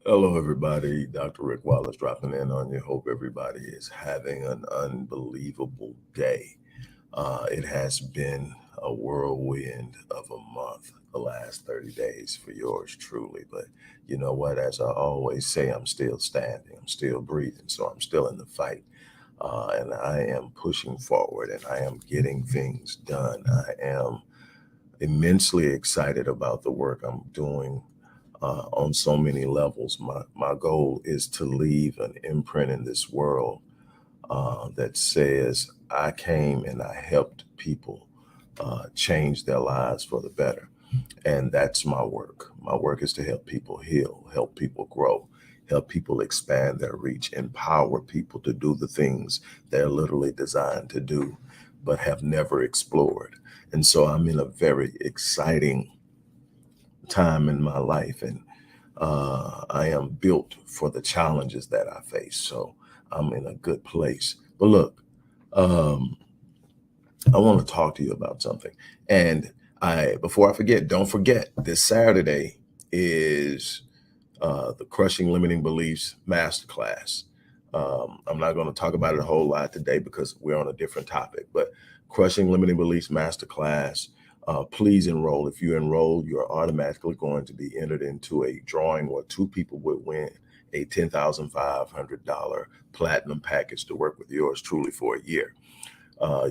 Hello, everybody. Dr. Rick Wallace dropping in on you. Hope everybody is having an unbelievable day. It has been a whirlwind of a month, the last 30 days for yours truly. But you know what? As I always say, I'm still standing, I'm still breathing, so I'm still in the fight. And I am pushing forward and I am getting things done. I am immensely excited about the work I'm doing on so many levels. My goal is to leave an imprint in this world that says I came and I helped people change their lives for the better. And that's my work. My work is to help people heal, help people grow, help people expand their reach, empower people to do the things they're literally designed to do, but have never explored. And so I'm in a very exciting time in my life, and I am built for the challenges that I face. So I'm in a good place. But look, um, I want to talk to you about something. And before I forget, don't forget this Saturday is the Crushing Limiting Beliefs Masterclass. I'm not going to talk about it a whole lot today because we're on a different topic, but Crushing Limiting Beliefs Masterclass, please enroll. If you enroll, you are automatically going to be entered into a drawing where two people would win a $10,500 platinum package to work with yours truly for a year.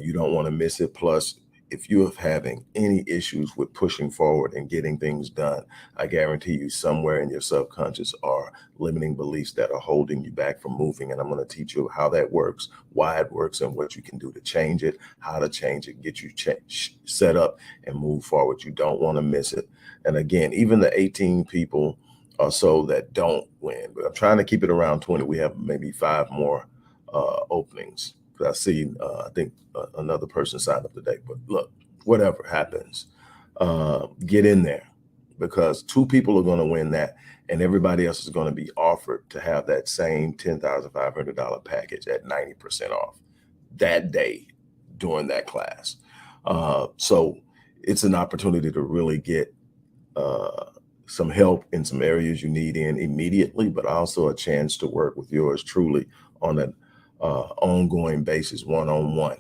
You don't want to miss it. Plus, if you're having any issues with pushing forward and getting things done, I guarantee you somewhere in your subconscious are limiting beliefs that are holding you back from moving. And I'm going to teach you how that works, why it works, and what you can do to change it, how to change it, get you set up and move forward. You don't want to miss it. And again, even the 18 people or so that don't win, but I'm trying to keep it around 20. We have maybe five more openings. I see, I think another person signed up today. But look, whatever happens, get in there because two people are going to win that, and everybody else is going to be offered to have that same $10,500 package at 90% off that day during that class. So it's an opportunity to really get uh, some help in some areas you need in immediately, but also a chance to work with yours truly on an ongoing basis, one on one.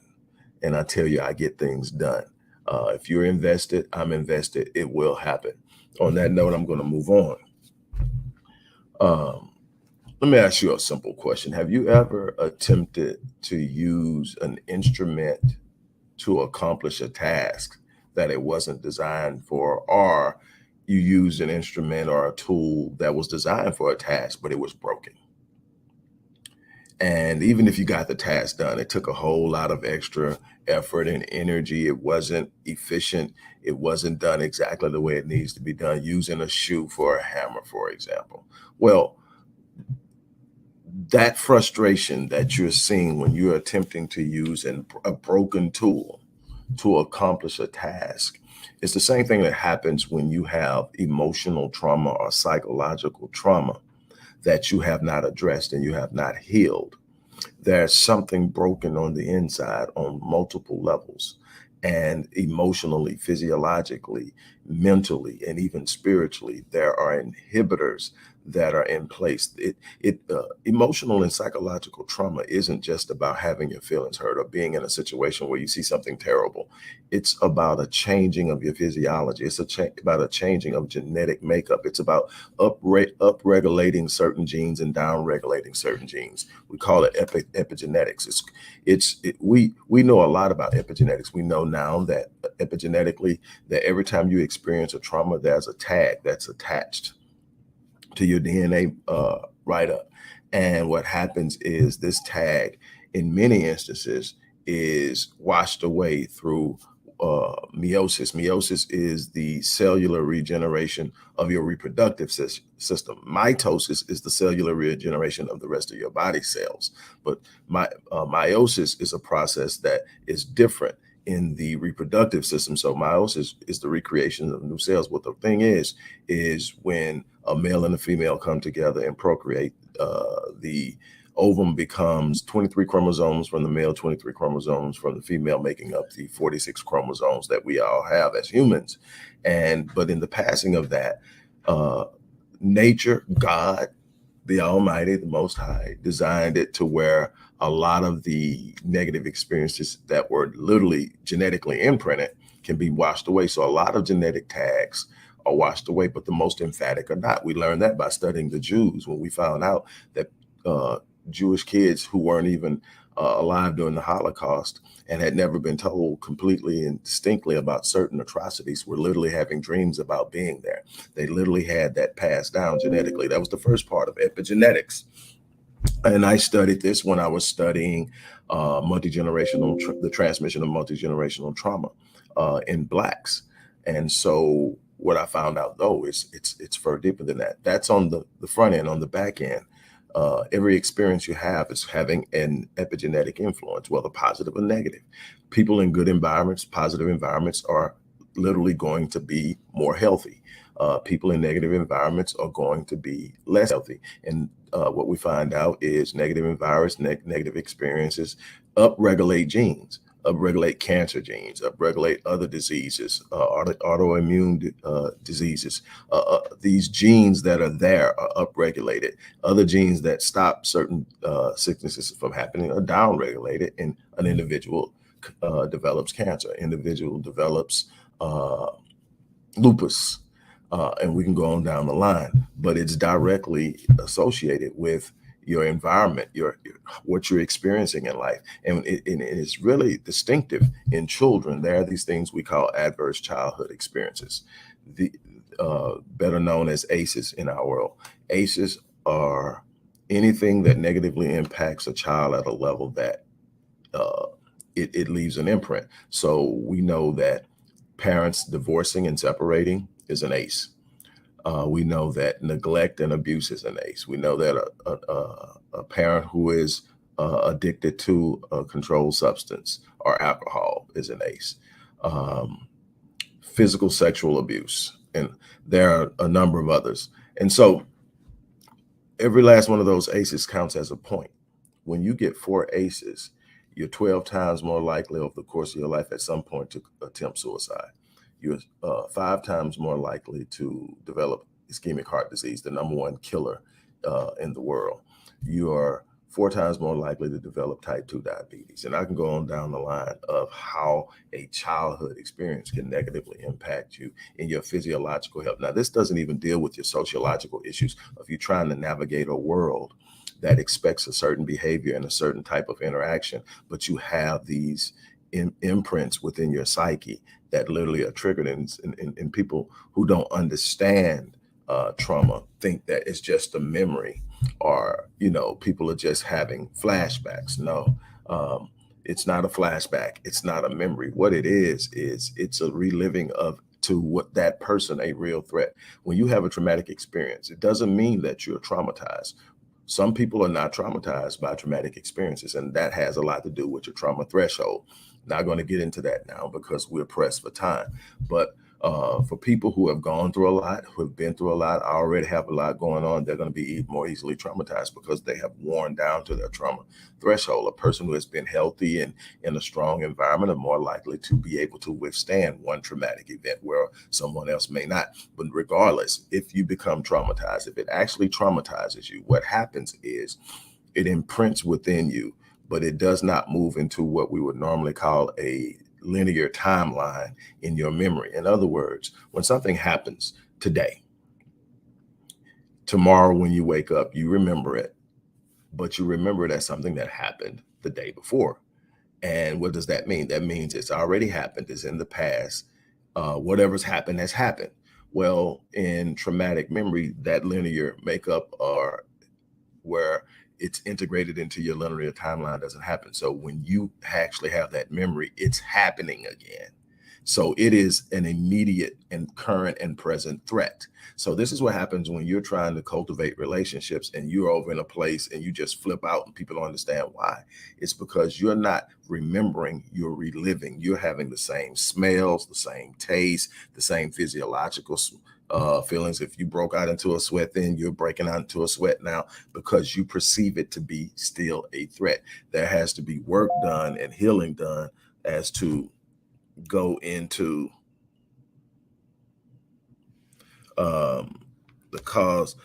And I tell you, I get things done. If you're invested, I'm invested. It will happen. On that note, I'm going to move on. Um, Let me ask you a simple question. Have you ever attempted to use an instrument to accomplish a task that it wasn't designed for, or you used an instrument or a tool that was designed for a task, but it was broken? And even if you got the task done, it took a whole lot of extra effort and energy. It wasn't efficient. It wasn't done exactly the way it needs to be done, using a shoe for a hammer, for example. Well, that frustration that you're seeing when you're attempting to use a broken tool to accomplish a task is the same thing that happens when you have emotional trauma or psychological trauma that you have not addressed and you have not healed. There's something broken on the inside on multiple levels, and emotionally, physiologically, mentally, and even spiritually there are inhibitors that are in place. Emotional and psychological trauma isn't just about having your feelings hurt or being in a situation where you see something terrible. It's about a changing of your physiology. It's about a changing of genetic makeup. It's about up-regulating certain genes and down-regulating certain genes. We call it epigenetics. We know a lot about epigenetics. We know now that epigenetically, that every time you experience a trauma, there's a tag that's attached to your DNA write-up. And what happens is this tag, in many instances, is washed away through meiosis. Meiosis is the cellular regeneration of your reproductive system. Mitosis is the cellular regeneration of the rest of your body cells. But meiosis is a process that is different in the reproductive system. So meiosis is the recreation of new cells. What the thing is when a male and a female come together and procreate, the ovum becomes 23 chromosomes from the male, 23 chromosomes from the female, making up the 46 chromosomes that we all have as humans. But in the passing of that, nature, God, the Almighty, the Most High, designed it to where a lot of the negative experiences that were literally genetically imprinted can be washed away. So a lot of genetic tags are washed away, but the most emphatic are not. We learned that by studying the Jews when we found out that uh, Jewish kids who weren't even alive during the Holocaust and had never been told completely and distinctly about certain atrocities were literally having dreams about being there. They literally had that passed down genetically. That was the first part of epigenetics. And I studied this when I was studying the transmission of multi-generational trauma in blacks. And so what I found out though is it's far deeper than that. That's on the front end. On the back end, every experience you have is having an epigenetic influence, whether positive or negative. People in good environments, positive environments, are literally going to be more healthy. People in negative environments are going to be less healthy. And what we find out is negative environments, negative experiences upregulate genes, upregulate cancer genes, upregulate other diseases, autoimmune diseases. These genes that are there are upregulated. Other genes that stop certain sicknesses from happening are downregulated, and an individual develops cancer. Individual develops lupus, and we can go on down the line. But it's directly associated with your environment, your what you're experiencing in life, and it's really distinctive in children. There are these things we call adverse childhood experiences, the better known as ACEs in our world. ACEs are anything that negatively impacts a child at a level that uh, it leaves an imprint. So we know that parents divorcing and separating is an ACE. We know that neglect and abuse is an ACE. We know that a parent who is addicted to a controlled substance or alcohol is an ACE. Um, Physical sexual abuse, and there are a number of others. And so every last one of those ACEs counts as a point. When you get 4 ACEs, you're 12 times more likely over the course of your life at some point to attempt suicide. You're 5 times more likely to develop ischemic heart disease, the number one killer in the world. You are 4 times more likely to develop type 2 diabetes. And I can go on down the line of how a childhood experience can negatively impact you in your physiological health. Now, this doesn't even deal with your sociological issues of you trying to navigate a world that expects a certain behavior and a certain type of interaction, but you have these imprints within your psyche that literally are triggered. And people who don't understand trauma think that it's just a memory, or people are just having flashbacks. No, it's not a flashback, it's not a memory. What it is it's a reliving of to what that person a real threat. When you have a traumatic experience, it doesn't mean that you're traumatized. Some people are not traumatized by traumatic experiences, and that has a lot to do with your trauma threshold. Not going to get into that now because we're pressed for time. But for people who have gone through a lot, who have been through a lot, already have a lot going on, they're going to be more easily traumatized because they have worn down to their trauma threshold. A person who has been healthy and in a strong environment are more likely to be able to withstand one traumatic event where someone else may not. But regardless, if you become traumatized, if it actually traumatizes you, what happens is it imprints within you, but it does not move into what we would normally call a linear timeline in your memory. In other words, when something happens today, tomorrow when you wake up, you remember it, but you remember it as something that happened the day before. And what does that mean? That means it's already happened, it's in the past. Whatever's happened has happened. Well, in traumatic memory, that linear makeup or where it's integrated into your linear timeline doesn't happen. So when you actually have that memory, it's happening again. So it is an immediate and current and present threat. So this is what happens when you're trying to cultivate relationships and you're over in a place and you just flip out and people don't understand why. It's because you're not remembering, you're reliving. You're having the same smells, the same taste, the same physiological feelings. If you broke out into a sweat, then you're breaking out into a sweat now because you perceive it to be still a threat. There has to be work done and healing done as to go into um, the cause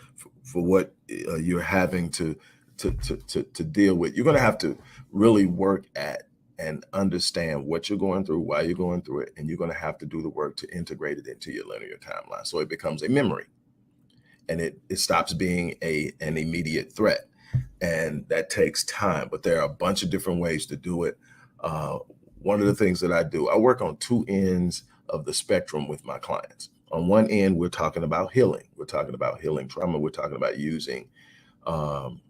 for what you're having to deal with. You're going to have to really work at and understand what you're going through, why you're going through it, and you're going to have to do the work to integrate it into your linear timeline so it becomes a memory and it stops being an immediate threat. And that takes time, but there are a bunch of different ways to do it. Uh, One of the things that I do, I work on two ends of the spectrum with my clients. On one end, we're talking about healing. We're talking about healing trauma. We're talking about using um,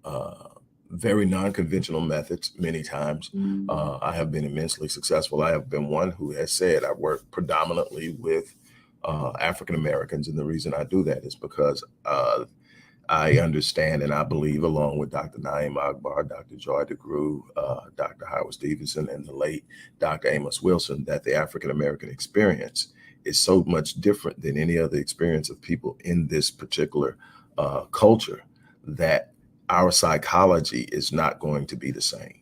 uh, very non-conventional methods many times. I have been immensely successful. I have been one who has said I work predominantly with African Americans, and the reason I do that is because I understand and I believe, along with Dr. Naeem Akbar, Dr. Joy DeGruy, Dr. Howard Stevenson, and the late Dr. Amos Wilson, that the African American experience is so much different than any other experience of people in this particular culture, that our psychology is not going to be the same.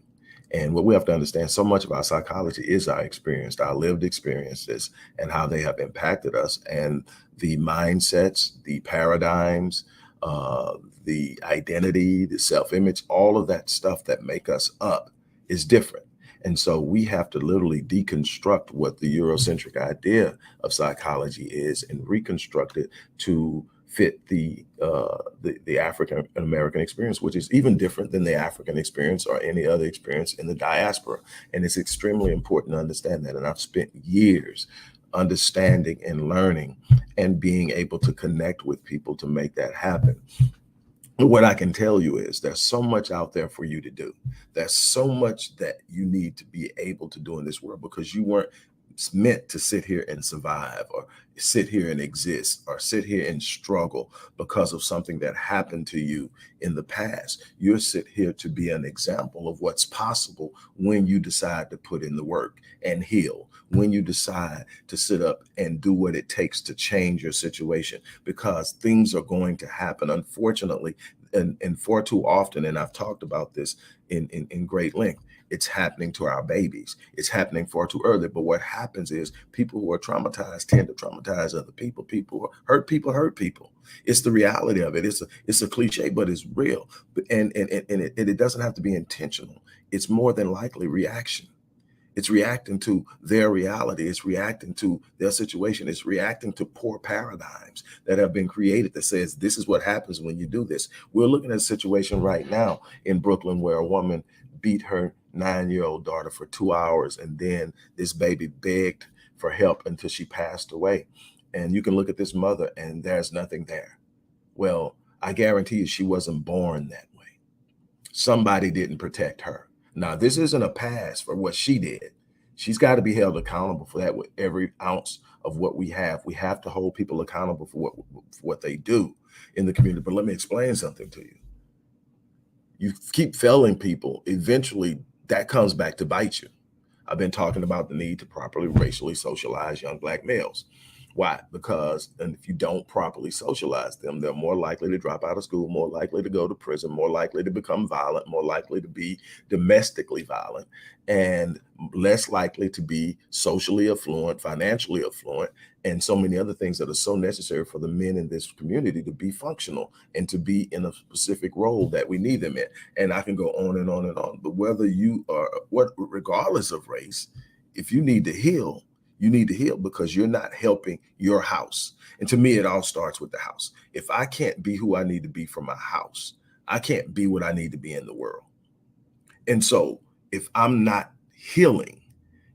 And what we have to understand, so much of our psychology is our experience, our lived experiences, and how they have impacted us, and the mindsets, the paradigms, uh, the identity, the self-image, all of that stuff that make us up is different. And so we have to literally deconstruct what the Eurocentric idea of psychology is and reconstruct it to fit the African American experience, which is even different than the African experience or any other experience in the diaspora. And it's extremely important to understand that. And I've spent years understanding and learning and being able to connect with people to make that happen. What I can tell you is there's so much out there for you to do. There's so much that you need to be able to do in this world, because you weren't meant to sit here and survive, or sit here and exist, or sit here and struggle because of something that happened to you in the past. You're sit here to be an example of what's possible when you decide to put in the work and heal, when you decide to sit up and do what it takes to change your situation, because things are going to happen, unfortunately, and far too often. And I've talked about this in great length. It's happening to our babies. It's happening far too early. But what happens is people who are traumatized tend to traumatize other people. People who hurt people hurt people. It's the reality of it. It's a cliche, but it's real. And it doesn't have to be intentional. It's more than likely reaction. It's reacting to their reality. It's reacting to their situation. It's reacting to poor paradigms that have been created that says this is what happens when you do this. We're looking at a situation right now in Brooklyn where a woman beat her 9-year-old daughter for 2 hours, and then this baby begged for help until she passed away. And you can look at this mother and there's nothing there. Well, I guarantee you she wasn't born that way. Somebody didn't protect her. Now, this isn't a pass for what she did. She's got to be held accountable for that with every ounce of what we have. We have to hold people accountable for what they do in the community. But let me explain something to you. You keep failing people, eventually that comes back to bite you. I've been talking about the need to properly racially socialize young Black males. Why? Because if you don't properly socialize them, they're more likely to drop out of school, more likely to go to prison, more likely to become violent, more likely to be domestically violent, and less likely to be socially affluent, financially affluent, and so many other things that are so necessary for the men in this community to be functional and to be in a specific role that we need them in. And I can go on and on and on. But whether you are, regardless of race, if you need to heal, you need to heal, because you're not helping your house. And to me, it all starts with the house. If I can't be who I need to be for my house, I can't be what I need to be in the world. And so if I'm not healing,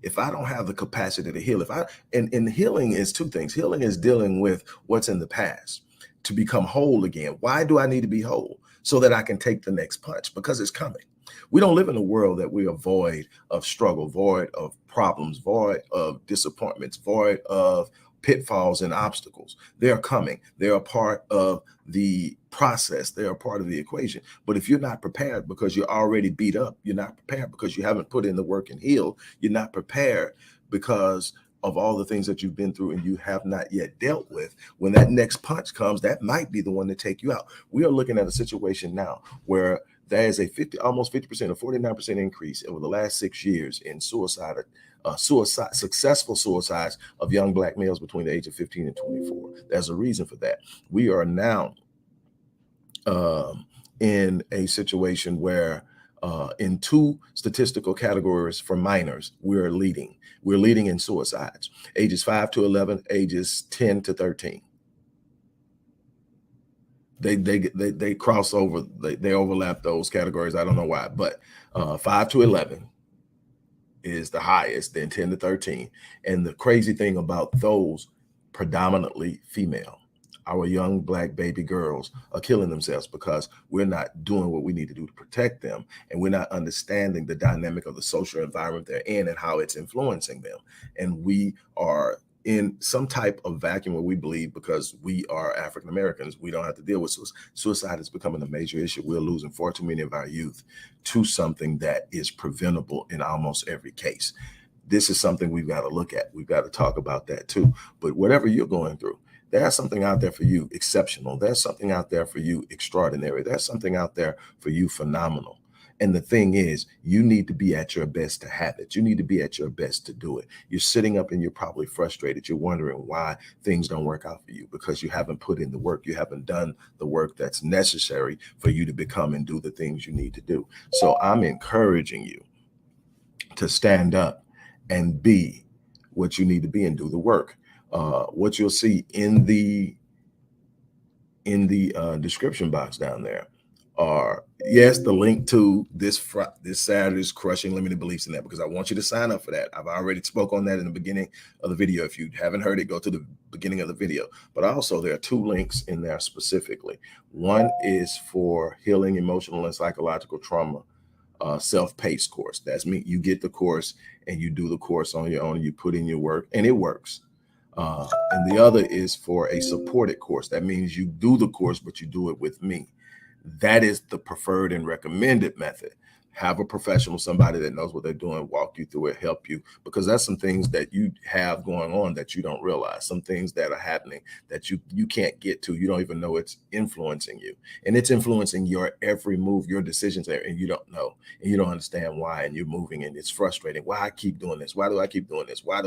if I don't have the capacity to heal, and healing is two things. Healing is dealing with what's in the past to become whole again. Why do I need to be whole? So that I can take the next punch, because it's coming. We don't live in a world that we are void of struggle, void of problems, void of disappointments, void of pitfalls and obstacles. They're coming. They're a part of the process. They're a part of the equation. But if you're not prepared because you're already beat up, you're not prepared because you haven't put in the work and healed, you're not prepared because of all the things that you've been through and you have not yet dealt with, when that next punch comes, that might be the one to take you out. We are looking at a situation now where there is a almost 50% or 49% increase over the last 6 years in suicide successful suicides of young Black males between the age of 15 and 24. There's a reason for that. We are now in a situation where in two statistical categories for minors, we're leading. We're leading in suicides, ages 5 to 11, ages 10 to 13. They cross over, they overlap those categories. I don't know why, but 5 to 11 is the highest, then 10 to 13. And the crazy thing about those, predominantly female, our young Black baby girls are killing themselves because we're not doing what we need to do to protect them. And we're not understanding the dynamic of the social environment they're in and how it's influencing them. And we are in some type of vacuum where we believe because we are African Americans, we don't have to deal with suicide. Suicide is becoming a major issue. We're losing far too many of our youth to something that is preventable in almost every case. This is something we've got to look at. We've got to talk about that too. But whatever you're going through, there's something out there for you exceptional. There's something out there for you extraordinary. There's something out there for you phenomenal. And the thing is, you need to be at your best to have it. You need to be at your best to do it. You're sitting up and you're probably frustrated. You're wondering why things don't work out for you because you haven't put in the work. You haven't done the work that's necessary for you to become and do the things you need to do. So I'm encouraging you to stand up and be what you need to be and do the work. What you'll see in the description box down there are, yes, the link to this Saturday's Crushing Limited Beliefs in that, because I want you to sign up for that. I've already spoke on that in the beginning of the video. If you haven't heard it, go to the beginning of the video. But also there are two links in there specifically. One is for healing emotional and psychological trauma self-paced course. That's me. You get the course and you do the course on your own. And you put in your work and it works. And the other is for a supported course. That means you do the course, but you do it with me. That is the preferred and recommended method. Have a professional, somebody that knows what they're doing, walk you through it, help you, because that's some things that you have going on that you don't realize, some things that are happening that you can't get to. You don't even know it's influencing you, and it's influencing your every move, your decisions there, and you don't know, and you don't understand why, and you're moving, and it's frustrating. Why I keep doing this? Why do I keep doing this? Why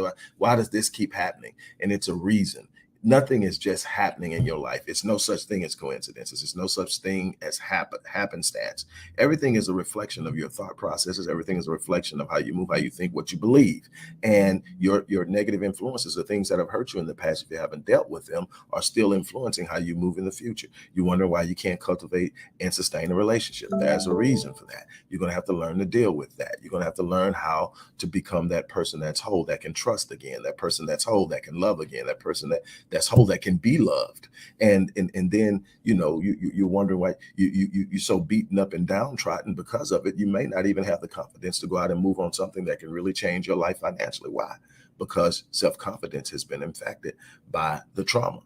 does this keep happening? And it's a reason. Nothing is just happening in your life. It's no such thing as coincidences. It's no such thing as happenstance. Everything is a reflection of your thought processes. Everything is a reflection of how you move, how you think, what you believe. And your negative influences, the things that have hurt you in the past, if you haven't dealt with them, are still influencing how you move in the future. You wonder why you can't cultivate and sustain a relationship. There's a reason for that. You're going to have to learn to deal with that. You're going to have to learn how to become that person that's whole, that can trust again, that person that's whole, that can love again, that person that's whole, that can be loved. And then you're wondering why you're so beaten up and downtrodden because of it. You may not even have the confidence to go out and move on something that can really change your life financially. Why? Because self-confidence has been infected by the trauma.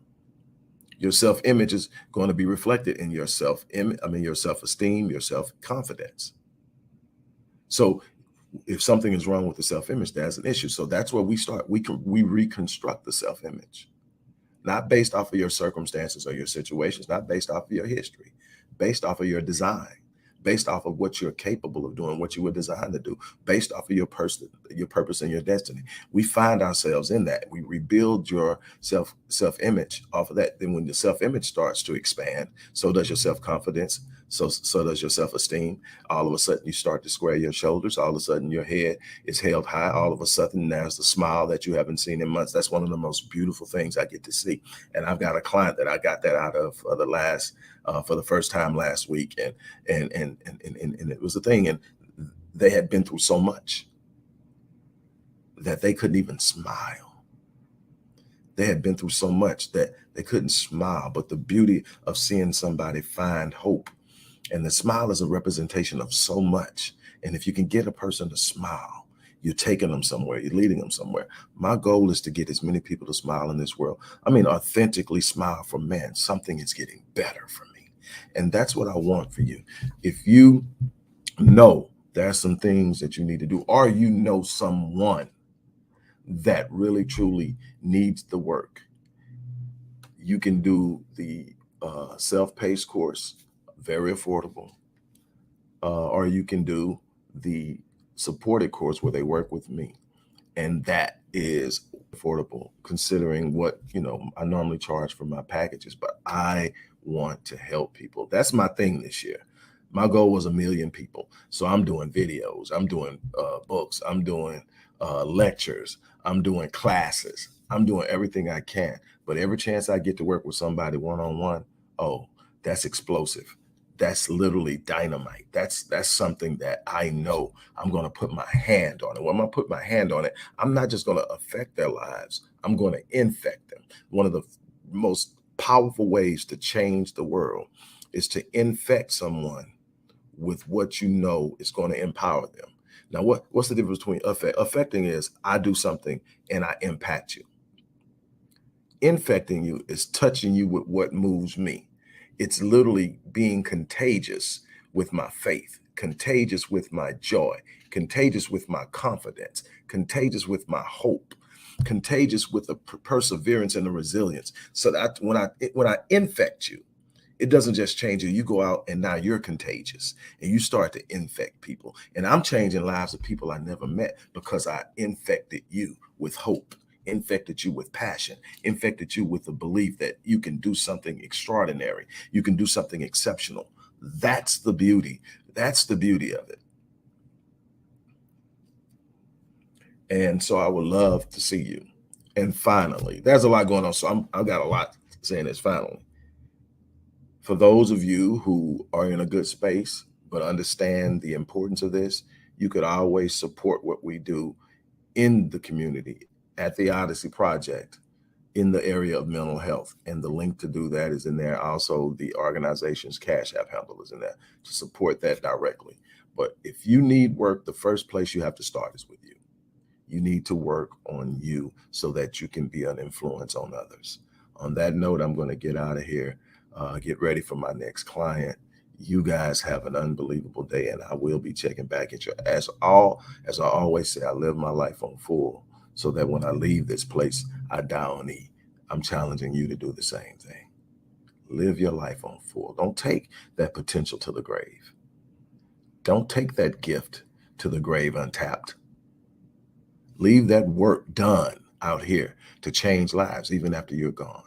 Your self-image is going to be reflected in your your self-esteem, your self-confidence. So if something is wrong with the self-image, that's an issue. So that's where we start. We reconstruct the self-image, not based off of your circumstances or your situations, not based off of your history, based off of your design, based off of what you're capable of doing, what you were designed to do, based off of your purpose and your destiny. We find ourselves in that. We rebuild your self-image off of that. Then when the self-image starts to expand, so does your self-confidence. So does your self-esteem. All of a sudden you start to square your shoulders. All of a sudden your head is held high. All of a sudden there's the smile that you haven't seen in months. That's one of the most beautiful things I get to see. And I've got a client that I got that out of for the first time last week. And it was a thing. And they had been through so much that they couldn't even smile. They had been through so much that they couldn't smile. But the beauty of seeing somebody find hope, and the smile is a representation of so much. And if you can get a person to smile, you're taking them somewhere, you're leading them somewhere. My goal is to get as many people to smile in this world. I mean, authentically smile for, man, something is getting better for me. And that's what I want for you. If you know there's some things that you need to do, or you know someone that really truly needs the work, you can do the self-paced course, very affordable, or you can do the supported course where they work with me. And that is affordable considering what, I normally charge for my packages, but I want to help people. That's my thing this year. My goal was 1 million people. So I'm doing videos, I'm doing books, I'm doing lectures, I'm doing classes, I'm doing everything I can. But every chance I get to work with somebody one-on-one, oh, that's explosive. That's literally dynamite. That's something that I know I'm going to put my hand on it. When I put my hand on it, I'm not just going to affect their lives. I'm going to infect them. One of the most powerful ways to change the world is to infect someone with what you know is going to empower them. Now, what's the difference between affecting is I do something and I impact you. Infecting you is touching you with what moves me. It's literally being contagious with my faith, contagious with my joy, contagious with my confidence, contagious with my hope, contagious with the perseverance and the resilience. So that when I infect you, it doesn't just change you. You go out and now you're contagious and you start to infect people. And I'm changing lives of people I never met because I infected you with hope, infected you with passion, infected you with the belief that you can do something extraordinary. You can do something exceptional. That's the beauty. That's the beauty of it. And so I would love to see you. And finally, there's a lot going on. So I've got a lot saying this finally. For those of you who are in a good space, but understand the importance of this, you could always support what we do in the community at the Odyssey Project in the area of mental health. And the link to do that is in there. Also, the organization's Cash App handle is in there to support that directly. But if you need work, the first place you have to start is with you. You need to work on you so that you can be an influence on others. On that note, I'm going to get out of here, get ready for my next client. You guys have an unbelievable day, and I will be checking back at you. As I always say, I live my life on full so that when I leave this place, I die on E. I'm challenging you to do the same thing. Live your life on full. Don't take that potential to the grave. Don't take that gift to the grave untapped. Leave that work done out here to change lives even after you're gone.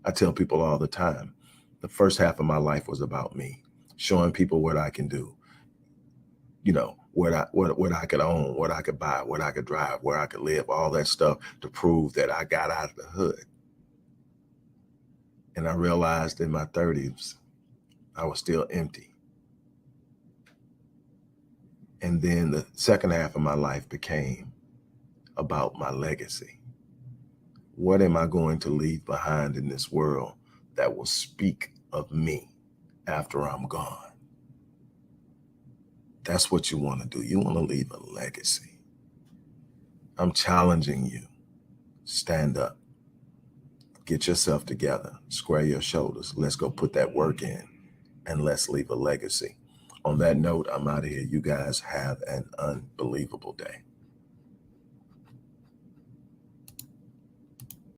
I tell people all the time, the first half of my life was about me, showing people what I can do, what I could own, what I could buy, what I could drive, where I could live, all that stuff to prove that I got out of the hood. And I realized in my 30s, I was still empty. And then the second half of my life became about my legacy. What am I going to leave behind in this world that will speak of me after I'm gone? That's what you want to do. You want to leave a legacy. I'm challenging you. Stand up. Get yourself together. Square your shoulders. Let's go put that work in and let's leave a legacy. On that note, I'm out of here. You guys have an unbelievable day.